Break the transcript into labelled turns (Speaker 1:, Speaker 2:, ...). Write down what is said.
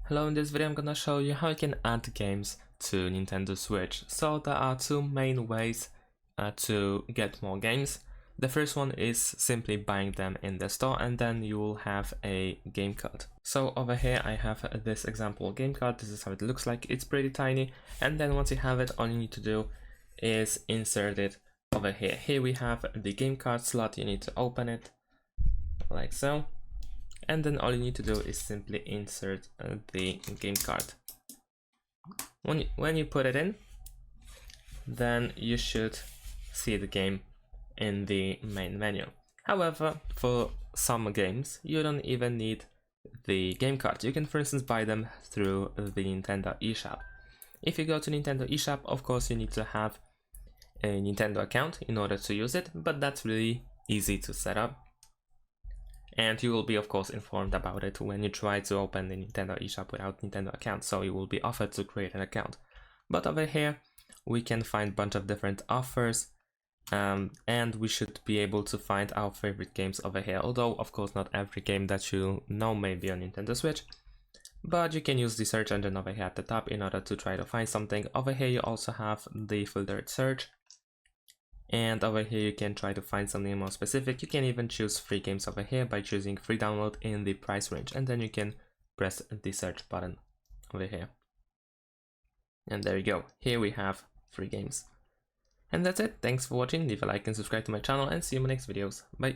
Speaker 1: Hello, in this video I'm gonna show you how you can add games to Nintendo Switch. So there are two main ways to get more games. The first one is simply buying them in the store, and then you will have a game card. So over here I have this example game card. This is how it looks like. It's pretty tiny, and then once you have it, all you need to do is insert it over here. Here we have the game card slot. You need to open it like so. And then all you need to do is simply insert the game card. When you put it in, then you should see the game in the main menu. However, for some games, you don't even need the game card. You can, for instance, buy them through the Nintendo eShop. If you go to Nintendo eShop, of course, you need to have a Nintendo account in order to use it, but that's really easy to set up. And you will be, of course, informed about it when you try to open the Nintendo eShop without Nintendo account, so you will be offered to create an account. But over here, we can find a bunch of different offers, and we should be able to find our favorite games over here. Although, of course, not every game that you know may be on Nintendo Switch, but you can use the search engine over here at the top in order to try to find something. Over here, you also have the filtered search. And over here you can try to find something more specific. You can even choose free games over here by choosing free download in the price range, and then you can press the search button over here. And there you go. Here we have free games. And that's it. Thanks for watching. Leave a like and subscribe to my channel, and see you in my next videos. Bye.